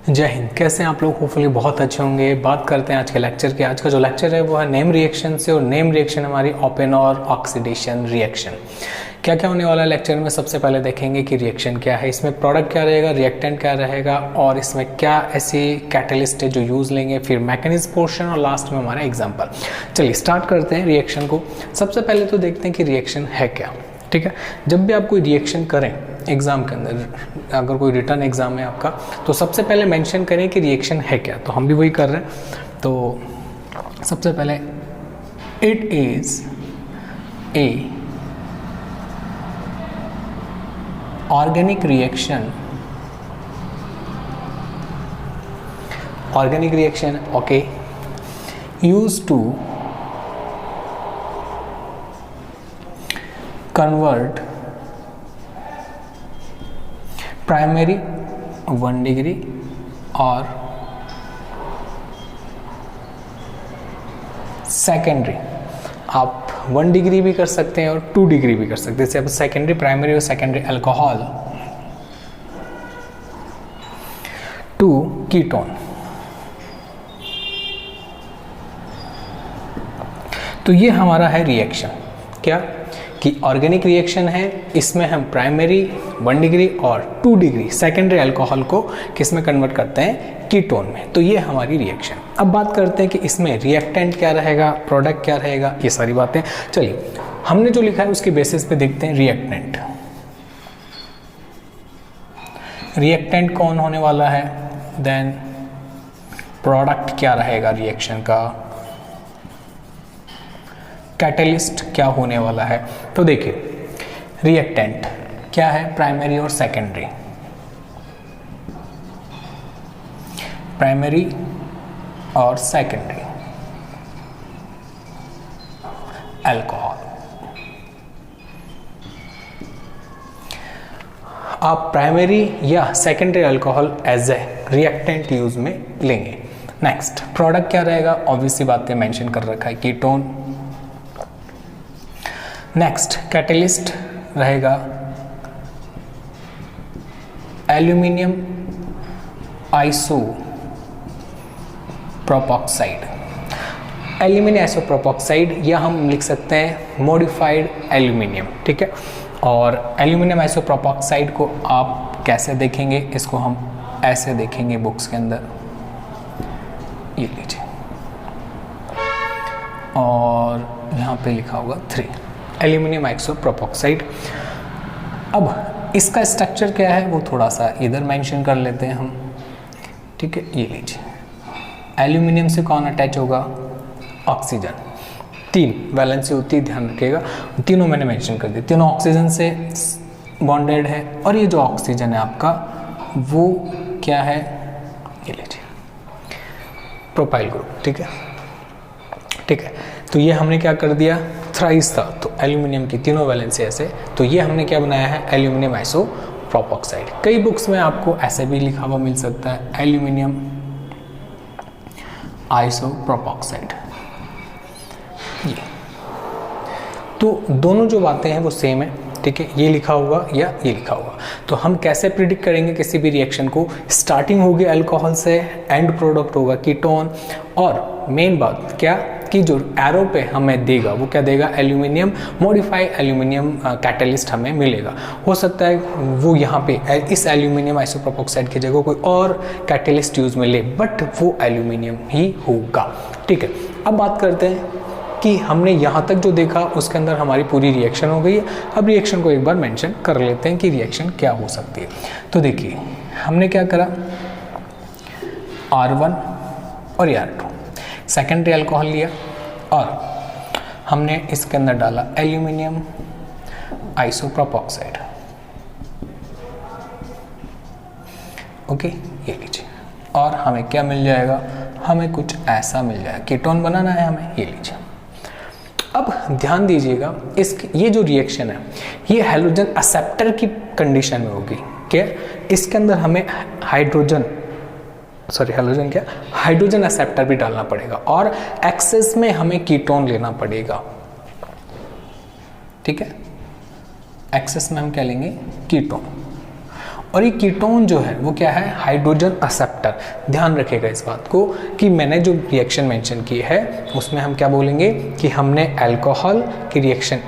जय हिंद। कैसे हैं आप लोग? होपफुली बहुत अच्छे होंगे। बात करते हैं आज के लेक्चर की। आज का जो लेक्चर है वो है नेम रिएक्शन से, और नेम रिएक्शन हमारी ओपन और ऑक्सीडेशन रिएक्शन। क्या क्या होने वाला है लेक्चर में? सबसे पहले देखेंगे कि रिएक्शन क्या है, इसमें प्रोडक्ट क्या रहेगा, रिएक्टेंट क्या रहेगा, और इसमें क्या ऐसी कैटलिस्ट है जो यूज़ लेंगे, फिर मैकेनिज्म पोर्शन, और लास्ट में हमारा एग्जाम्पल। चलिए स्टार्ट करते हैं रिएक्शन को। सबसे पहले तो देखते हैं कि रिएक्शन है क्या। ठीक है, जब भी आप कोई रिएक्शन करें एग्ज़ाम के अंदर, अगर कोई रिटर्न एग्ज़ाम है आपका, तो सबसे पहले मेंशन करें कि रिएक्शन है क्या। तो हम भी वही कर रहे हैं। तो सबसे पहले it is a organic reaction. Organic reaction, okay, used to convert primary 1 degree और सेकेंडरी, आप 1 डिग्री भी कर सकते हैं और 2 डिग्री भी कर सकते हैं। जैसे आप सेकेंडरी, प्राइमरी और सेकेंडरी अल्कोहल टू कीटोन। तो ये हमारा है रिएक्शन। क्या कि ऑर्गेनिक रिएक्शन है, इसमें हम प्राइमरी 1 डिग्री और 2 डिग्री सेकेंडरी अल्कोहल को किस में कन्वर्ट करते हैं? कीटोन में। तो ये हमारी रिएक्शन। अब बात करते हैं कि इसमें रिएक्टेंट क्या रहेगा, प्रोडक्ट क्या रहेगा, ये सारी बातें। चलिए हमने जो लिखा है उसके बेसिस पे देखते हैं रिएक्टेंट। रिएक्टेंट कौन होने वाला है, देन प्रोडक्ट क्या रहेगा रिएक्शन का, कैटलिस्ट क्या होने वाला है। तो देखिए रिएक्टेंट क्या है, प्राइमरी और सेकेंडरी। प्राइमरी और सेकेंडरी अल्कोहल। आप प्राइमरी या secondary alcohol as a reactant use में लेंगे। नेक्स्ट प्रोडक्ट क्या रहेगा, ऑब्वियसली बातें मेंशन कर रखा है, कीटोन। नेक्स्ट कैटलिस्ट रहेगा एल्यूमिनियम आइसोप्रोपॉक्साइड। एल्यूमिनियम आइसोप्रोपॉक्साइड, या हम लिख सकते हैं मॉडिफाइड एल्यूमिनियम। ठीक है, और एल्यूमिनियम आइसोप्रोपॉक्साइड को आप कैसे देखेंगे, इसको हम ऐसे देखेंगे बुक्स के अंदर, ये लीजिए, और यहाँ पे लिखा होगा 3 एल्यूमिनियम आइसोप्रोपॉक्साइड। अब इसका स्ट्रक्चर क्या है वो थोड़ा सा इधर मेंशन कर लेते हैं हम। ठीक है, ये लीजिए, एल्यूमिनियम से कौन अटैच होगा? ऑक्सीजन। 3 वैलेंसी होती है, ध्यान रखिएगा। तीनों मैंने मेंशन कर दिए, तीनों ऑक्सीजन से बॉन्डेड है। और ये जो ऑक्सीजन है आपका वो क्या है, ये लीजिए, प्रोपाइल ग्रुप। ठीक है, ठीक है, तो ये हमने क्या कर दिया, थ्राइस था, तो एल्यूमिनियम की तीनों वैलेंसी ऐसे, तो ये हमने क्या बनाया है, एल्यूमिनियम आइसोप्रोपॉक्साइड। कई बुक्स में आपको ऐसे भी लिखा हुआ मिल सकता है, एल्यूमिनियम आइसोप्रोपॉक्साइड। ये तो दोनों जो बातें हैं वो सेम है। ठीक है, ये लिखा हुआ या ये लिखा हुआ। तो हम कैसे प्रिडिक्ट करेंगे किसी भी रिएक्शन को? स्टार्टिंग होगी अल्कोहल से, एंड प्रोडक्ट होगा कीटोन, और मेन बात क्या कि जो एरो पे हमें देगा वो क्या देगा, एल्यूमिनियम, मॉडिफाइड एल्यूमिनियम कैटलिस्ट हमें मिलेगा। हो सकता है वो यहाँ पे इस एल्यूमिनियम आइसोप्रोपॉक्साइड की जगह कोई और कैटलिस्ट यूज में ले, बट वो एल्यूमिनियम ही होगा। ठीक है, अब बात करते हैं कि हमने यहाँ तक जो देखा उसके अंदर हमारी पूरी रिएक्शन हो गई है। अब रिएक्शन को एक बार मेंशन कर लेते हैं कि रिएक्शन क्या हो सकती है। तो देखिए हमने क्या करा, R1 और R2 सेकेंडरी अल्कोहल लिया, और हमने इसके अंदर डाला एल्यूमिनियम आइसोप्रोपॉक्साइड। ओके, ये लीजिए, और हमें क्या मिल जाएगा, हमें कुछ ऐसा मिल जाएगा। कीटोन बनाना है हमें, ये लीजिए। अब ध्यान दीजिएगा, ये जो रिएक्शन है ये हैलोजन एक्सेप्टर की कंडीशन में होगी। क्या इसके अंदर हमें हाइड्रोजन एक्सेप्टर भी डालना पड़ेगा, और एक्सेस में हमें कीटोन लेना पड़ेगा। ठीक है, एक्सेस में हम क्या लेंगे, कीटोन। और ये कीटोन जो है वो क्या है, हाइड्रोजन एक्सेप्टर। ध्यान रखिएगा इस बात को कि मैंने जो रिएक्शन मेंशन की है उसमें हम क्या बोलेंगे कि हमने अल्कोहल की रिएक्शन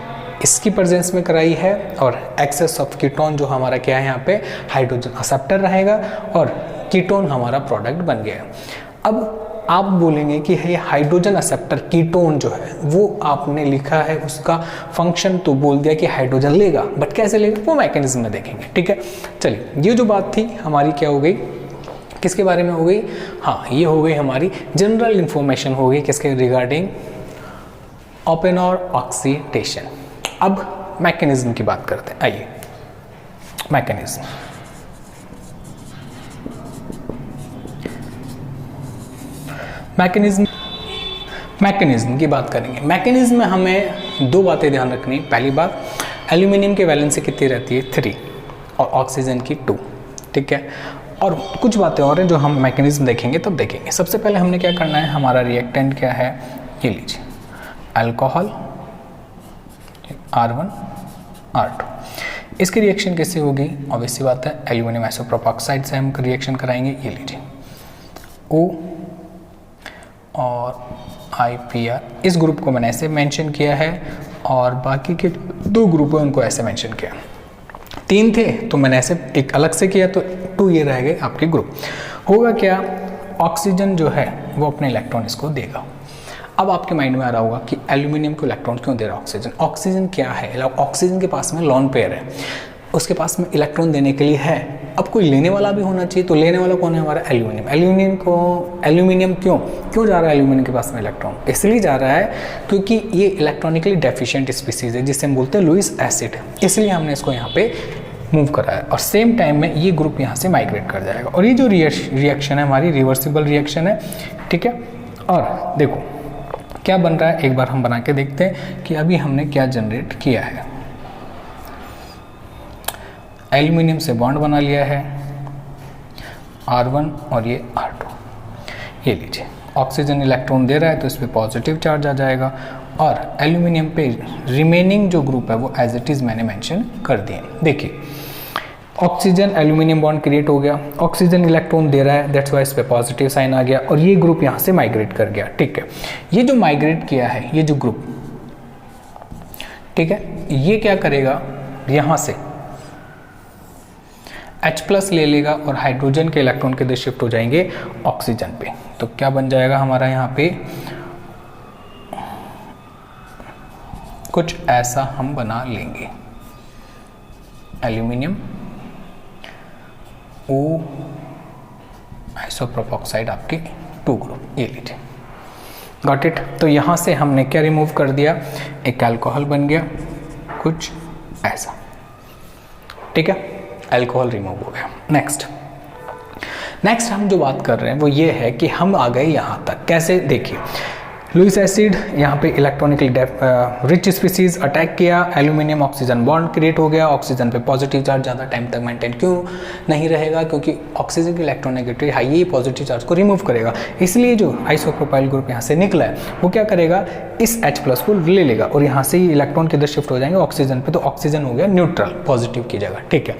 इसकी प्रेजेंस में कराई है और एक्सेस ऑफ कीटोन जो हमारा क्या है यहाँ पे हाइड्रोजन एक्सेप्टर रहेगा और कीटोन हमारा प्रोडक्ट बन गया। अब आप बोलेंगे कि ये हाइड्रोजन एक्सेप्टर कीटोन जो है वो आपने लिखा है उसका फंक्शन तो बोल दिया कि हाइड्रोजन लेगा, बट कैसे लेगा वो मैकेनिज्म में देखेंगे। ठीक है, चलिए ये जो बात थी हमारी क्या हो गई, किसके बारे में हो गई, हाँ ये हो गई हमारी जनरल इंफॉर्मेशन हो गई किसके रिगार्डिंग ओपेनहॉर ऑक्सीडेशन। अब मैकेनिज्म की बात करते हैं, आइए मैकेनिज्म। मैकेनिज्म की बात करेंगे। मैकेनिज्म में हमें दो बातें ध्यान रखनी। पहली बात, एल्यूमिनियम की वैलेंसी कितनी रहती है 3 और ऑक्सीजन की 2। ठीक है, और कुछ बातें और हैं जो हम मैकेनिज्म देखेंगे तब देखेंगे। सबसे पहले हमने क्या करना है, हमारा रिएक्टेंट क्या है, ये लीजिए अल्कोहल R1 R2। इसकी रिएक्शन कैसे होगी, ऑब्वियस सी बात है एल्यूमिनियम आइसोप्रोपॉक्साइड से हम रिएक्शन कराएंगे। ये लीजिए O और IPR, इस ग्रुप को मैंने ऐसे मेंशन किया है और बाकी के 2 ग्रुप हैं उनको ऐसे मेंशन किया। 3 थे तो मैंने ऐसे एक अलग से किया तो 2 ये रह गए आपके ग्रुप। होगा क्या, ऑक्सीजन जो है वो अपने इलेक्ट्रॉन इसको देगा। अब आपके माइंड में आ रहा होगा कि एल्यूमिनियम को इलेक्ट्रॉन क्यों दे रहा है ऑक्सीजन। ऑक्सीजन क्या है, ऑक्सीजन के पास में लोन पेयर है, उसके पास में इलेक्ट्रॉन देने के लिए है। अब कोई लेने वाला भी होना चाहिए, तो लेने वाला कौन है हमारा एल्यूमिनियम। एल्यूमिनियम क्यों जा रहा है एल्यूमिनियम के पास में इलेक्ट्रॉन, इसलिए जा रहा है क्योंकि ये इलेक्ट्रॉनिकली डेफिशिएंट स्पीसीज है जिसे हम बोलते हैं लुईस एसिड, इसलिए हमने इसको यहाँ पे मूव करा है। और सेम टाइम में ये ग्रुप यहाँ से माइग्रेट कर जाएगा और ये जो रिएक्शन है हमारी रिवर्सिबल रिएक्शन है। ठीक है, और देखो क्या बन रहा है, एक बार हम बना के देखते हैं कि अभी हमने क्या जनरेट किया है। एल्यूमिनियम से बॉन्ड बना लिया है R1 और ये R2। ये लीजिए ऑक्सीजन इलेक्ट्रॉन दे रहा है तो इस पर पॉजिटिव चार्ज आ जाएगा और एल्यूमिनियम पे रिमेनिंग जो ग्रुप है वो एज इट इज़ मैंने मेंशन कर दिए। देखिए ऑक्सीजन एल्यूमिनियम बॉन्ड क्रिएट हो गया, ऑक्सीजन इलेक्ट्रॉन दे रहा है, दैट्स वाई इस पे पॉजिटिव साइन आ गया और ये ग्रुप यहाँ से माइग्रेट कर गया। ठीक है, ये जो माइग्रेट किया है ये जो ग्रुप, ठीक है, ये क्या करेगा, यहाँ से H+ ले लेगा और हाइड्रोजन के इलेक्ट्रॉन के इधर शिफ्ट हो जाएंगे ऑक्सीजन पे। तो क्या बन जाएगा हमारा यहाँ पे, कुछ ऐसा हम बना लेंगे, एल्यूमिनियम O आइसोप्रोपॉक्साइड आपके 2 ग्रुप, ये लीजिए, गॉट इट। तो यहाँ से हमने क्या रिमूव कर दिया, एक अल्कोहल बन गया कुछ ऐसा। ठीक है, अल्कोहल रिमूव हो गया। नेक्स्ट हम जो बात कर रहे हैं वो ये है कि हम आ गए यहाँ तक। कैसे, देखिए लुईस एसिड यहाँ पे इलेक्ट्रॉनिकली रिच स्पीसीज अटैक किया, एल्यूमिनियम ऑक्सीजन बॉन्ड क्रिएट हो गया, ऑक्सीजन पे पॉजिटिव चार्ज ज़्यादा टाइम तक मेंटेन क्यों नहीं रहेगा, क्योंकि ऑक्सीजन की इलेक्ट्रोनेगेटिव हाई ये पॉजिटिव चार्ज को रिमूव करेगा। इसलिए जो आइसोप्रोपाइल ग्रुप यहाँ से निकला है वो क्या करेगा, इस H+ को ले लेगा और यहाँ से ही इलेक्ट्रॉन किधर शिफ्ट हो जाएंगे ऑक्सीजन पे, तो ऑक्सीजन हो गया न्यूट्रल, पॉजिटिव की जगह। ठीक है,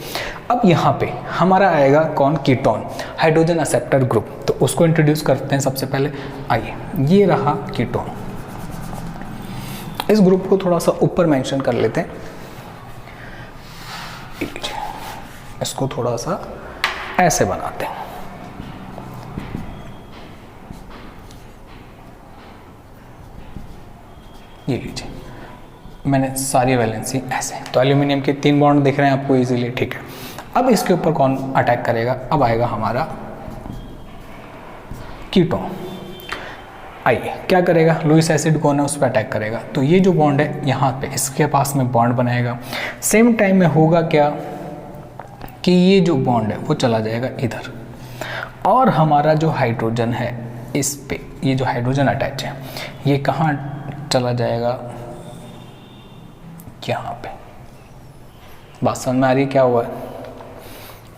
अब यहाँ पे हमारा आएगा कौन, कीटोन, हाइड्रोजन एक्सेप्टर ग्रुप। तो उसको इंट्रोड्यूस करते हैं सबसे पहले। आइए, ये रहा कीटोन। इस ग्रुप को थोड़ा सा ऊपर मेंशन कर लेते हैं, इसको थोड़ा सा ऐसे बनाते हैं। ये लीजिए, मैंने सारी वैलेंसी ऐसे, तो एल्यूमिनियम के 3 बॉन्ड दिख रहे हैं आपको इजीली। ठीक है, अब इसके ऊपर कौन अटैक करेगा, अब आएगा हमारा कीटोन। आइए क्या करेगा, लुईस एसिड कौन है उस पर अटैक करेगा, तो ये जो बॉन्ड है यहाँ पे इसके पास में बॉन्ड बनाएगा। सेम टाइम में होगा क्या कि ये जो बॉन्ड है वो चला जाएगा इधर और हमारा जो हाइड्रोजन है इस पे, ये जो हाइड्रोजन अटैच है ये कहाँ चला जाएगा, यहाँ पे। बात समझ में आ रही है क्या हुआ।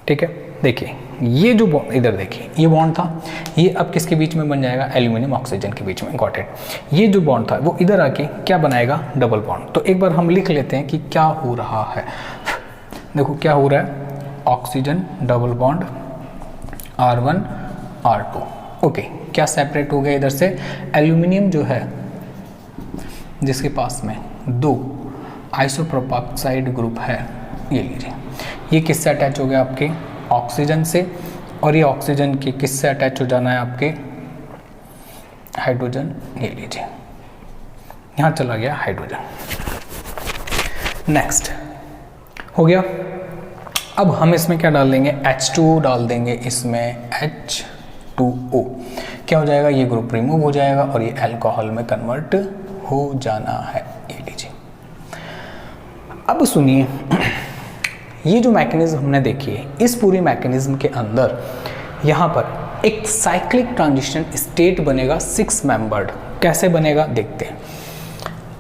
ठीक है, देखिए ये जो बॉन्ड इधर देखिए, ये बॉन्ड था, ये अब किसके बीच में बन जाएगा, एल्यूमिनियम ऑक्सीजन के बीच में, गॉट इट। ये जो बॉन्ड था वो इधर आके क्या बनाएगा, डबल बॉन्ड। तो एक बार हम लिख लेते हैं कि क्या हो रहा है। देखो क्या हो रहा है, oxygen double bond R1 R2। Okay, क्या सेपरेट हो गया इधर से? एल्यूमिनियम जो है जिसके पास में 2 आइसोप्रोपाक्साइड ग्रुप है, ये लीजिए, ये किससे अटैच हो गया? आपके ऑक्सीजन से, और ये ऑक्सीजन की किससे अटैच हो जाना है? आपके हाइड्रोजन, ये लीजिए, यहाँ चला गया हाइड्रोजन। नेक्स्ट हो गया। अब हम इसमें क्या डाल देंगे? H2O डाल देंगे इसमें, H2O। क्या हो जाएगा? ये ग्रुप रिमूव हो जाएगा और ये अल्कोहल में कन्वर्ट हो जाना है, ये लीजिए। अब सुनिए, ये जो मैकेनिज्म हमने देखी है, इस पूरी मैकेनिज्म के अंदर यहाँ पर एक साइक्लिक ट्रांजिशन स्टेट बनेगा 6 मेंबर्ड। कैसे बनेगा देखते हैं।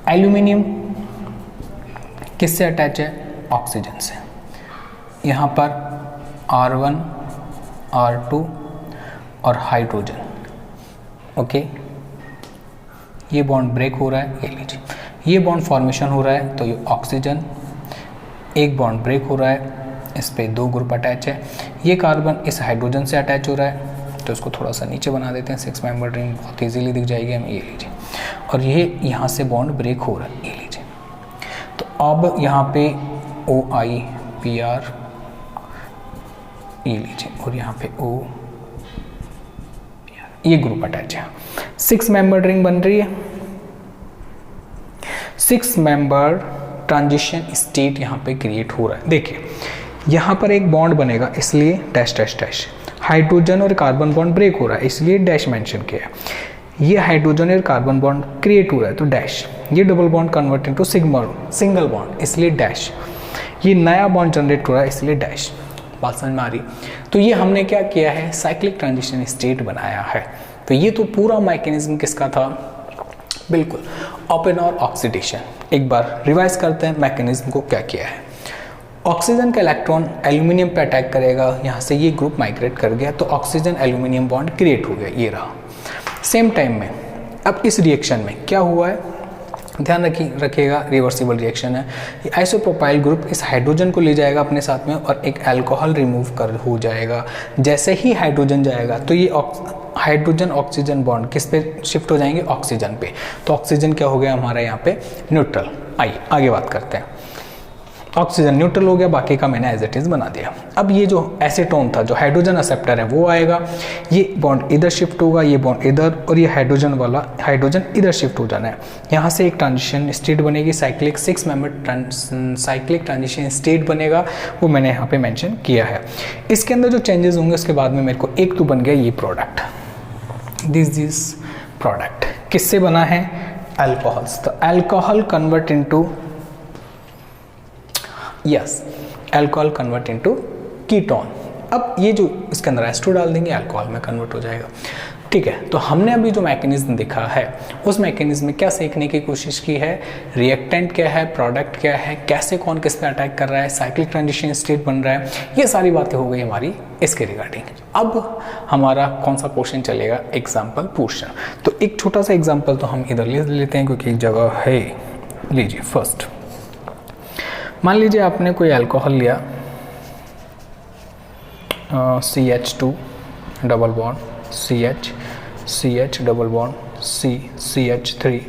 एल्यूमिनियम किससे अटैच है? ऑक्सीजन से। यहाँ पर R1 R2 और हाइड्रोजन। ओके, ये बॉन्ड ब्रेक हो रहा है, ये लीजिए, ये बॉन्ड फॉर्मेशन हो रहा है, तो ये ऑक्सीजन, एक बॉन्ड ब्रेक हो रहा है, इस पे 2 ग्रुप अटैच है, ये कार्बन इस हाइड्रोजन से अटैच हो रहा है, तो इसको थोड़ा सा नीचे बना देते हैं, 6 मेंबर रिंग बहुत ईजीली दिख जाएगी हमें, ये लीजिए, और ये यहाँ से बॉन्ड ब्रेक हो रहा है, ये लीजिए। तो अब यहाँ पे OIPR, ये लीजिए, और यहाँ पे O, ये ग्रुप अटैच है, 6 मेंबर रिंग बन रही है। 6 मेंबर ट्रांजिशन स्टेट यहाँ पे क्रिएट हो रहा है। देखिए, यहाँ पर एक बॉन्ड बनेगा, इसलिए डैश डैश डैश, हाइड्रोजन और कार्बन बॉन्ड ब्रेक हो रहा है, इसलिए डैश मेंशन किया है। ये हाइड्रोजन और कार्बन बॉन्ड क्रिएट हो रहा है, तो डैश। ये double bond convert into single bond, इसलिए डैश। ये नया बॉन्ड जनरेट हो रहा है, इसलिए डैश। बात समझ में आ रही? तो ये हमने क्या किया है? साइक्लिक ट्रांजिशन स्टेट बनाया है। तो ये तो पूरा मैकेनिज्म किसका था? बिल्कुल, ओपन और ऑक्सीडेशन। एक बार रिवाइज करते हैं मैकेनिज्म को क्या किया है। ऑक्सीजन का इलेक्ट्रॉन एल्यूमिनियम पे अटैक करेगा, यहाँ से ये ग्रुप माइग्रेट कर गया, तो ऑक्सीजन एल्यूमिनियम बॉन्ड क्रिएट हो गया, ये रहा। सेम टाइम में अब इस रिएक्शन में क्या हुआ है, ध्यान रखिएगा, रिवर्सिबल रिएक्शन है। ये आइसोप्रोपाइल ग्रुप इस हाइड्रोजन को ले जाएगा अपने साथ में और एक अल्कोहल रिमूव कर हो जाएगा। जैसे ही हाइड्रोजन जाएगा तो ये हाइड्रोजन ऑक्सीजन बॉन्ड किस पे शिफ्ट हो जाएंगे? ऑक्सीजन पे। तो ऑक्सीजन क्या हो गया हमारा यहाँ पे? न्यूट्रल। आइए आगे बात करते हैं। ऑक्सीजन न्यूट्रल हो गया, बाकी का मैंने एज इट इज बना दिया। अब ये जो एसीटोन था, जो हाइड्रोजन एक्सेप्टर है, वो आएगा, ये बॉन्ड इधर शिफ्ट होगा, ये बॉन्ड इधर, और ये हाइड्रोजन वाला हाइड्रोजन इधर शिफ्ट हो जाना है। यहाँ से एक ट्रांजिशन स्टेट बनेगी, cyclic 6 member cyclic transition state बनेगा, वो मैंने यहाँ पे मेंशन किया है। इसके अंदर जो चेंजेस होंगे उसके बाद में मेरे को एक तो बन गया ये प्रोडक्ट, दिस प्रोडक्ट किससे बना है? अल्कोहल्स। तो alcohol convert into alcohol convert into ketone. अब ये जो इसके अंदर एस्टो डाल देंगे, अल्कोहल में कन्वर्ट हो जाएगा। ठीक है, तो हमने अभी जो मैकेनिज्म देखा है उस मैकेनिज्म में क्या सीखने की कोशिश की है? रिएक्टेंट क्या है, प्रोडक्ट क्या है, कैसे कौन किस पे अटैक कर रहा है, साइक्लिक ट्रांजिशन स्टेट बन रहा है, ये सारी बातें हो गई हमारी इसके रिगार्डिंग। अब हमारा कौन सा पोर्शन चलेगा? Example portion. तो एक छोटा सा एग्जाम्पल तो हम इधर ले लेते हैं क्योंकि एक जगह है। लीजिए, फर्स्ट मान लीजिए आपने कोई अल्कोहल लिया, CH2 double bond CH double bond CH3,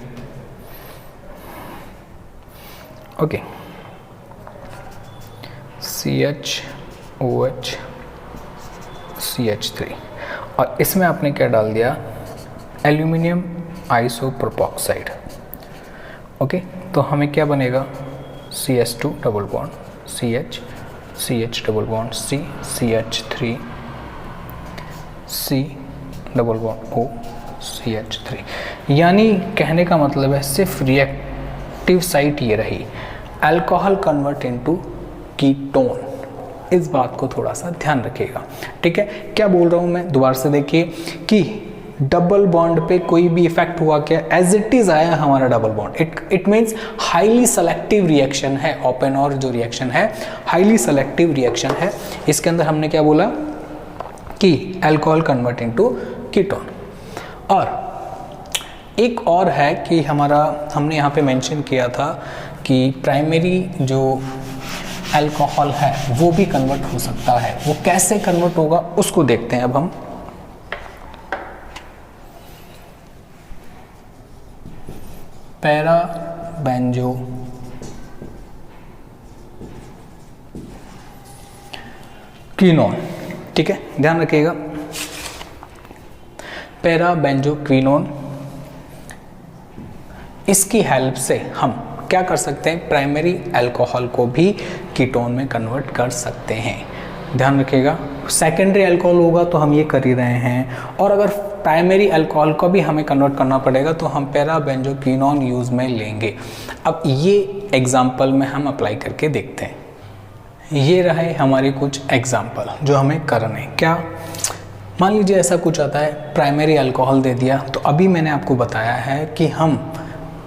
okay, CHOH CH3, और इसमें आपने क्या डाल दिया? एल्यूमिनियम आइसोप्रोपॉक्साइड। ओके, तो हमें क्या बनेगा? CH2 double bond CH double bond CH3 C double bond O CH3। यानी कहने का मतलब है सिर्फ रिएक्टिव साइट ये रही, अल्कोहल कन्वर्ट इनटू कीटोन। इस बात को थोड़ा सा ध्यान रखिएगा, ठीक है? क्या बोल रहा हूँ मैं, दोबारा से देखिए कि डबल बॉन्ड पे कोई भी इफेक्ट हुआ क्या? एज इट इज आया हमारा double bond. It means highly selective reaction है। ओपन और जो रिएक्शन है हाईली सेलेक्टिव रिएक्शन है। इसके अंदर हमने क्या बोला कि अल्कोहल कन्वर्ट इनटू कीटोन। और एक और है कि हमने यहाँ पे मेंशन किया था कि प्राइमरी जो अल्कोहल है वो भी कन्वर्ट हो सकता है। वो कैसे कन्वर्ट होगा उसको देखते हैं अब हम। पैरा बेंजो क्विनोन, ठीक है, ध्यान रखिएगा, पैरा बेंजो क्विनोन, इसकी हेल्प से हम क्या कर सकते हैं, प्राइमरी अल्कोहल को भी कीटोन में कन्वर्ट कर सकते हैं। ध्यान रखिएगा, सेकेंडरी अल्कोहल होगा तो हम ये कर ही रहे हैं, और अगर प्राइमरी अल्कोहल को भी हमें कन्वर्ट करना पड़ेगा तो हम पैरा बेंजो क्विनोन यूज़ में लेंगे। अब ये एग्जाम्पल में हम अप्लाई करके देखते हैं। ये रहे हमारे कुछ एग्जाम्पल जो हमें करने। क्या, मान लीजिए ऐसा कुछ आता है, प्राइमरी अल्कोहल दे दिया, तो अभी मैंने आपको बताया है कि हम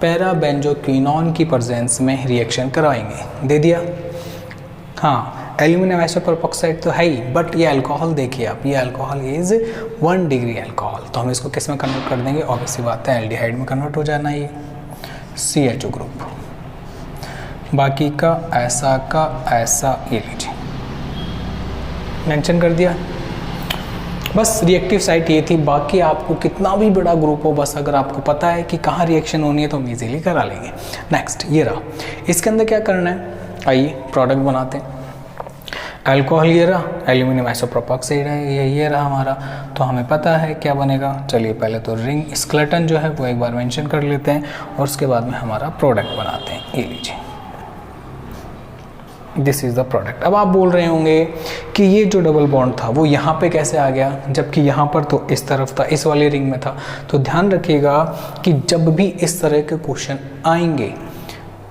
पैरा बेंजो क्विनोन की प्रेजेंस में रिएक्शन कराएंगे, दे दिया। हाँ, एल्यूमिनियम आइसोप्रोपेक्साइड तो है ही, बट ये अल्कोहल देखिए आप, ये अल्कोहल इज 1 डिग्री अल्कोहल, तो हम इसको किस में कन्वर्ट कर देंगे, ऑब्वियस बात है एल्डिहाइड में कन्वर्ट हो जाना, ये CHO ग्रुप। बाकी का ऐसा ये लीजिए, मेंशन कर दिया। बस रिएक्टिव साइट ये थी, बाकी आपको कितना भी बड़ा ग्रुप हो, बस अगर आपको पता है कि कहाँ रिएक्शन होनी है तो हम इजीली करा लेंगे। नेक्स्ट ये रहा, इसके अंदर क्या करना है, आइए प्रोडक्ट बनाते हैं। अल्कोहल ये रहा, एल्यूमिनियम आइसोप्रोपेक्साइड है, ये रहा हमारा, तो हमें पता है क्या बनेगा। चलिए पहले तो रिंग स्केलेटन जो है वो एक बार मेंशन कर लेते हैं, और उसके बाद में हमारा प्रोडक्ट बनाते हैं। ये लीजिए, दिस इज़ द प्रोडक्ट। अब आप बोल रहे होंगे कि ये जो डबल बॉन्ड था वो यहाँ पे कैसे आ गया, जबकि यहाँ पर तो इस तरफ था, इस वाली रिंग में था। तो ध्यान रखिएगा कि जब भी इस तरह के क्वेश्चन आएंगे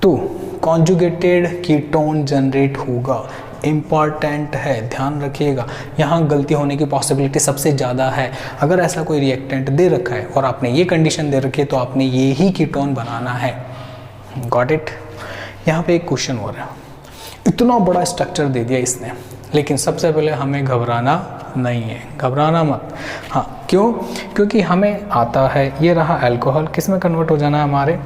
तो कॉन्जुगेटेड कीटोन जनरेट होगा, इम्पॉर्टेंट है, ध्यान रखिएगा। यहाँ गलती होने की पॉसिबिलिटी सबसे ज़्यादा है। अगर ऐसा कोई रिएक्टेंट दे रखा है और आपने ये कंडीशन दे रखी है तो आपने ये ही कीटोन बनाना है। Got it. यहाँ पे एक क्वेश्चन हो रहा है, इतना बड़ा स्ट्रक्चर दे दिया इसने, लेकिन सबसे पहले हमें घबराना नहीं है, घबराना मत। हाँ, क्यों? क्योंकि हमें आता है, ये रहा अल्कोहल, किस में कन्वर्ट हो जाना है हमारे,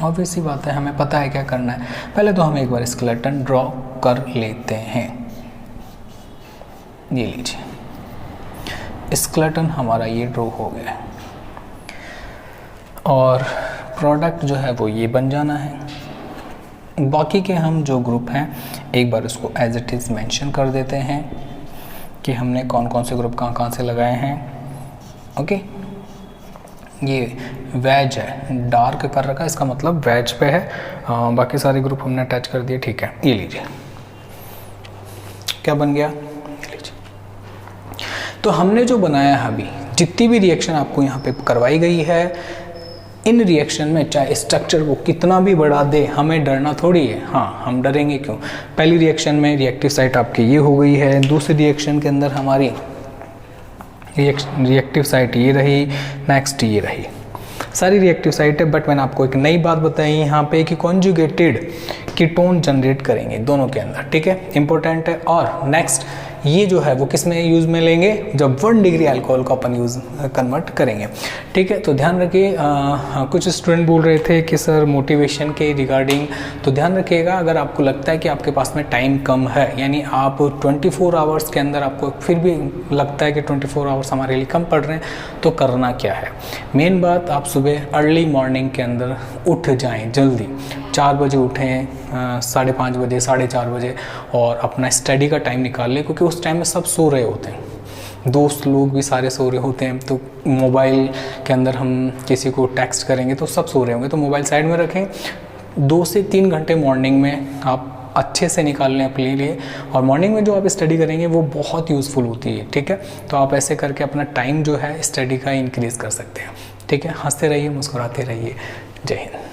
ऑब्वियस सी बात है, हमें पता है क्या करना है। पहले तो हम एक बार स्केलेटन ड्रॉ कर लेते हैं। ये लीजिए, स्केलेटन हमारा ये ड्रॉ हो गया, और प्रोडक्ट जो है वो ये बन जाना है। बाकी के हम जो ग्रुप हैं एक बार उसको एज इट इज़ मेंशन कर देते हैं कि हमने कौन कौन से ग्रुप कहाँ कहाँ से लगाए हैं। ओके, ये वेज है, डार्क कर रखा है, इसका मतलब वेज पे है। बाकी सारे ग्रुप हमने अटैच कर दिए, ठीक है। ये लीजिए, क्या बन गया, लीजिए। तो हमने जो बनाया है अभी, जितनी भी रिएक्शन आपको यहाँ पे करवाई गई है, इन रिएक्शन में चाहे स्ट्रक्चर वो कितना भी बढ़ा दे, हमें डरना थोड़ी है। हाँ, हम डरेंगे क्यों? पहली रिएक्शन में रिएक्टिव साइट आपकी ये हो गई है, दूसरी रिएक्शन के अंदर हमारी रिएक्टिव साइट ये रही, नेक्स्ट ये रही, सारी रिएक्टिव साइट है। बट मैंने आपको एक नई बात बताई यहाँ पे कि कॉन्जुगेटेड कीटोन जनरेट करेंगे दोनों के अंदर, ठीक है, इंपॉर्टेंट है। और नेक्स्ट ये जो है वो किस में यूज़ में लेंगे, जब 1 डिग्री अल्कोहल को अपन यूज़ कन्वर्ट करेंगे, ठीक है। तो ध्यान रखिए, कुछ स्टूडेंट बोल रहे थे कि सर मोटिवेशन के रिगार्डिंग, तो ध्यान रखिएगा, अगर आपको लगता है कि आपके पास में टाइम कम है, यानी आप 24 आवर्स के अंदर आपको फिर भी लगता है कि 24 आवर्स हमारे लिए कम पड़ रहे हैं, तो करना क्या है, मेन बात, आप सुबह अर्ली मॉर्निंग के अंदर उठ जाएँ, जल्दी 4 बजे उठें, 5:30 बजे, 4:30 बजे, और अपना स्टडी का टाइम निकाल लें, क्योंकि उस टाइम में सब सो रहे होते हैं, दोस्त लोग भी सारे सो रहे होते हैं। तो मोबाइल के अंदर हम किसी को टेक्स्ट करेंगे तो सब सो रहे होंगे, तो मोबाइल साइड में रखें। 2 से 3 घंटे मॉर्निंग में आप अच्छे से निकाल लें अपने लिए, और मॉर्निंग में जो आप स्टडी करेंगे वो बहुत यूज़फुल होती है, ठीक है। तो आप ऐसे करके अपना टाइम जो है स्टडी का इंक्रीज़ कर सकते हैं, ठीक है। हंसते रहिए, मुस्कुराते रहिए। जय हिंद।